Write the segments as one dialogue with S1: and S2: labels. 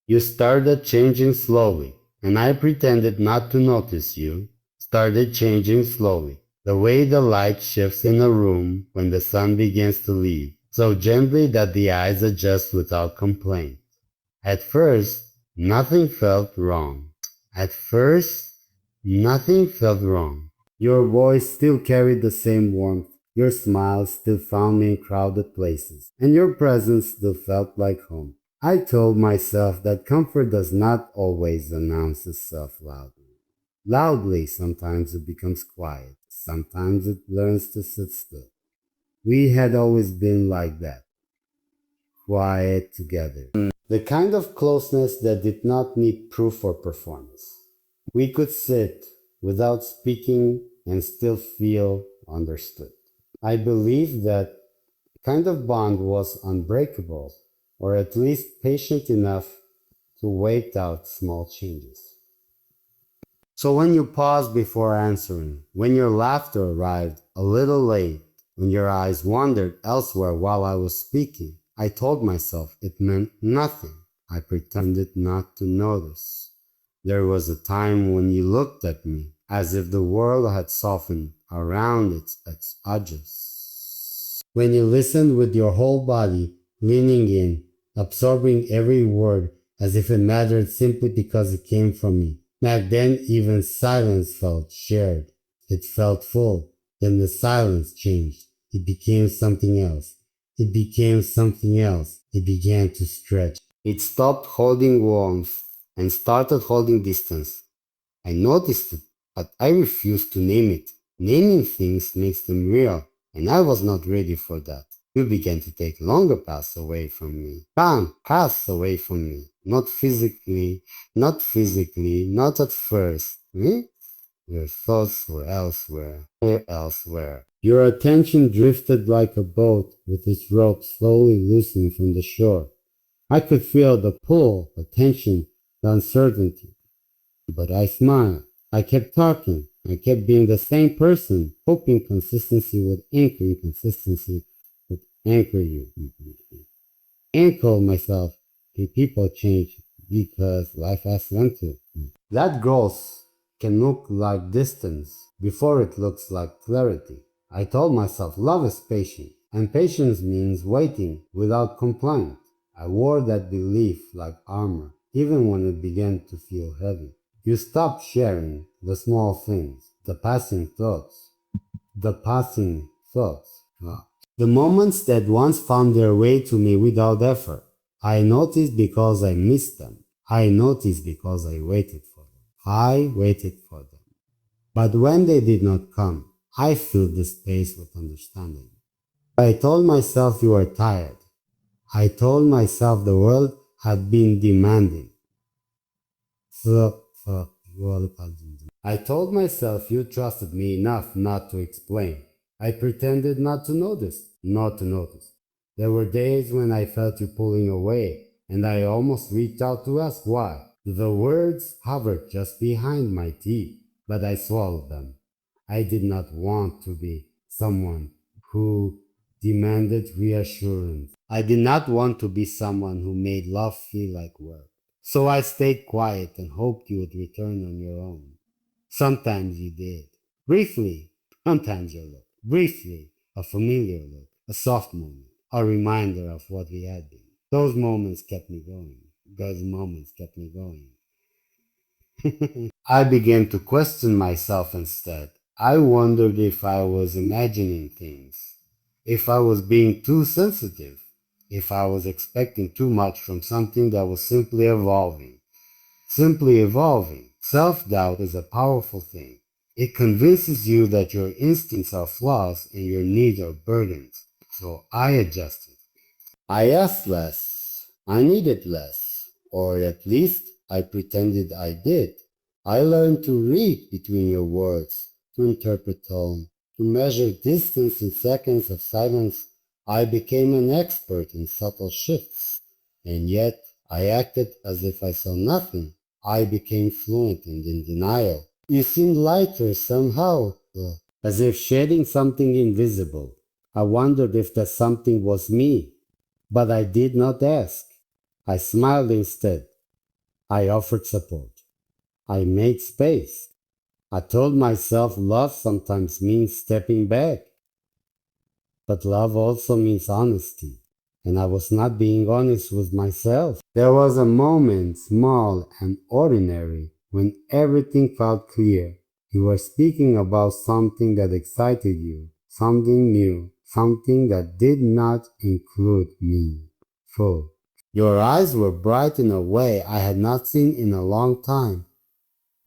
S1: You started changing slowly, and I pretended not to notice you. Started changing slowly, the way the light shifts in a room when the sun begins to leave, so gently that the eyes adjust without complaint. At first, nothing felt wrong. At first, nothing felt wrong. Your voice still carried the same warmth. Your smile still found me in crowded places, and your presence still felt like home. I told myself that comfort does not always announce itself loudly. Loudly, sometimes it becomes quiet. Sometimes it learns to sit still. We had always been like that, quiet together. The kind of closeness that did not need proof or performance. We could sit without speaking and still feel understood. I believe that kind of bond was unbreakable, or at least patient enough to wait out small changes. So when you paused before answering, when your laughter arrived a little late, when your eyes wandered elsewhere while I was speaking, I told myself it meant nothing. I pretended not to notice. There was a time when you looked at me as if the world had softened around its edges. When you listened with your whole body, leaning in, absorbing every word as if it mattered simply because it came from me. Back then, even silence felt shared. It felt full. Then the silence changed. It became something else. It became something else. It began to stretch. It stopped holding warmth and started holding distance. I noticed it, but I refused to name it. Naming things makes them real, and I was not ready for that. You began to take longer paths away from me. Paths away from me. Not physically, not at first. Your thoughts were elsewhere. Your attention drifted like a boat with its rope slowly loosening from the shore. I could feel the pull, the tension, the uncertainty. But I smiled. I kept talking. I kept being the same person, hoping consistency would anchor inconsistency would anchor you. And told myself, "Okay, people change because life asks them to." That growth can look like distance before it looks like clarity. I told myself love is patient, and patience means waiting without complaint. I wore that belief like armor, even when it began to feel heavy. You stopped sharing the small things, the passing thoughts. The moments that once found their way to me without effort. I noticed because I missed them. I noticed because I waited for them. I waited for them. But when they did not come, I filled the space with understanding. I told myself you were tired. I told myself the world had been demanding. I told myself you trusted me enough not to explain. I pretended not to notice. There were days when I felt you pulling away, and I almost reached out to ask why. The words hovered just behind my teeth, but I swallowed them. I did not want to be someone who demanded reassurance. I did not want to be someone who made love feel like work. So I stayed quiet and hoped you would return on your own. Sometimes you did. Briefly, sometimes your look. Briefly, a familiar look, a soft moment, a reminder of what we had been. Those moments kept me going. I began to question myself instead. I wondered if I was imagining things, if I was being too sensitive, if I was expecting too much from something that was simply evolving. Simply evolving. Self-doubt is a powerful thing. It convinces you that your instincts are flaws and your needs are burdens. So I adjusted. I asked less. I needed less. Or at least I pretended I did. I learned to read between your words, to interpret tone, to measure distance in seconds of silence. I became an expert in subtle shifts. And yet I acted as if I saw nothing. I became fluent in denial. You seemed lighter somehow, as if shedding something invisible. I wondered if that something was me, but I did not ask. I smiled instead. I offered support. I made space. I told myself love sometimes means stepping back, but love also means honesty. And I was not being honest with myself. There was a moment, small and ordinary, when everything felt clear. You were speaking about something that excited you, something new, something that did not include me. Full. Your eyes were bright in a way I had not seen in a long time,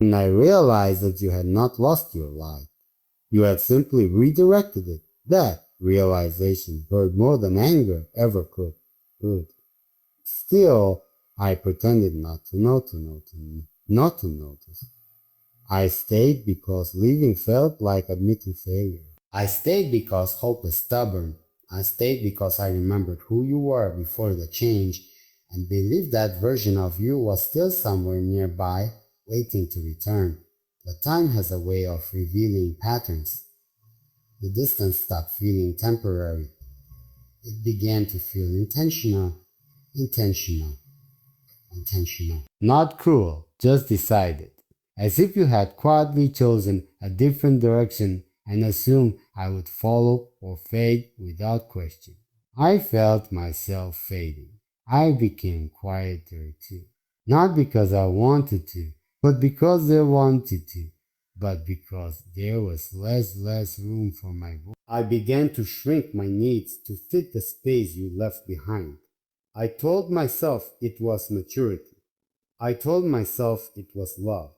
S1: and I realized that you had not lost your light. You had simply redirected it. That realization hurt more than anger ever could. Good. Still, I pretended not to notice. I stayed because leaving felt like admitting failure. I stayed because hope is stubborn. I stayed because I remembered who you were before the change and believed that version of you was still somewhere nearby, waiting to return. But time has a way of revealing patterns. The distance stopped feeling temporary. It began to feel intentional, intentional. Not cruel, just decided. As if you had quietly chosen a different direction and assumed I would follow or fade without question. I felt myself fading. I became quieter too. Not because I wanted to, but because they wanted to, but because there was less room for my voice. I began to shrink my needs to fit the space you left behind. I told myself it was maturity. I told myself it was love.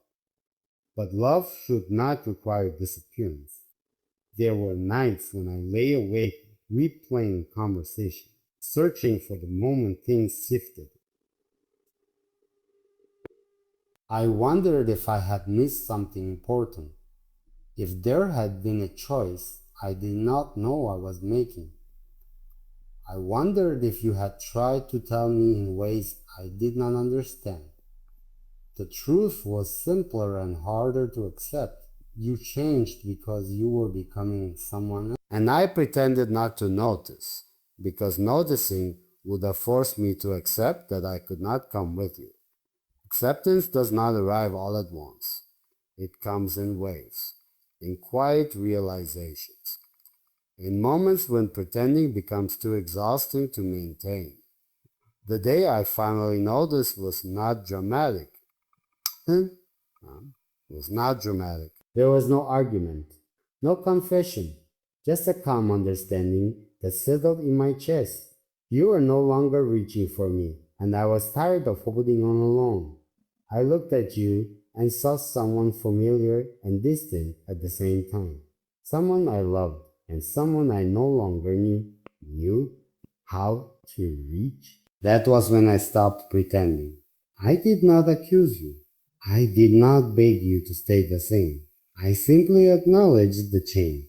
S1: But love should not require disappearance. There were nights when I lay awake replaying conversation, searching for the moment things shifted. I wondered if I had missed something important, if there had been a choice I did not know I was making. I wondered if you had tried to tell me in ways I did not understand. The truth was simpler and harder to accept. You changed because you were becoming someone else. And I pretended not to notice, because noticing would have forced me to accept that I could not come with you. Acceptance does not arrive all at once. It comes in waves, in quiet realizations, in moments when pretending becomes too exhausting to maintain. The day I finally noticed was not dramatic. It was not dramatic. There was no argument, no confession, just a calm understanding that settled in my chest. You were no longer reaching for me, and I was tired of holding on alone. I looked at you and saw someone familiar and distant at the same time. Someone I loved and someone I no longer knew how to reach. That was when I stopped pretending. I did not accuse you. I did not beg you to stay the same. I simply acknowledged the change.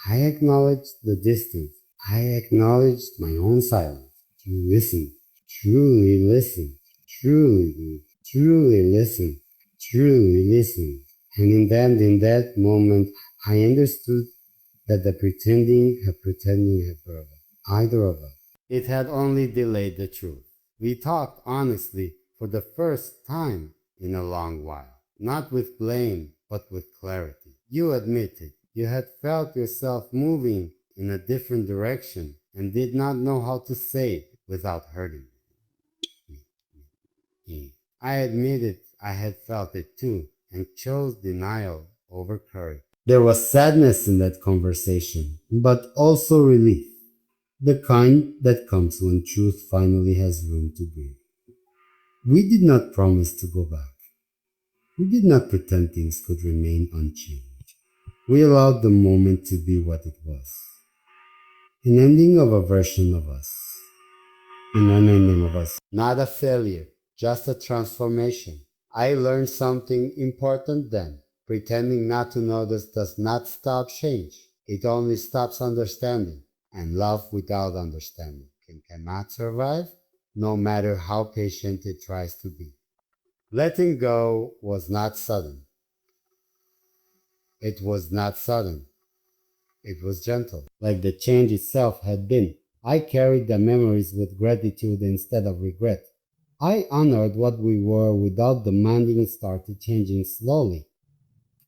S1: I acknowledged the distance. I acknowledged my own silence. You listened, truly listened, truly listened, truly listened. And in that moment, I understood that the pretending had brought either of us. It had only delayed the truth. We talked honestly for the first time in a long while, not with blame, but with clarity. You admitted you had felt yourself moving in a different direction and did not know how to say it without hurting me. I admitted I had felt it too and chose denial over courage. There was sadness in that conversation, but also relief, the kind that comes when truth finally has room to breathe. We did not promise to go back. We did not pretend things could remain unchanged. We allowed the moment to be what it was. An ending of a version of us. An unending of us. Not a failure, just a transformation. I learned something important then. Pretending not to notice does not stop change. It only stops understanding. And love without understanding cannot survive, no matter how patient it tries to be. Letting go was not sudden. It was not sudden. It was gentle, like the change itself had been. I carried the memories with gratitude instead of regret. I honored what we were without demanding started changing slowly,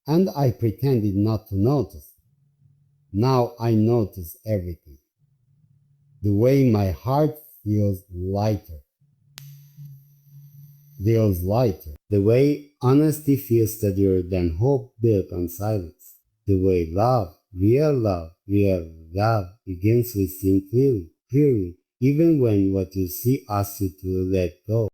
S1: and I pretended not to notice. Now I notice everything. The way my heart feels lighter. The way honesty feels steadier than hope built on silence. The way real love begins with seeing clearly, even when what you see asks you to let go.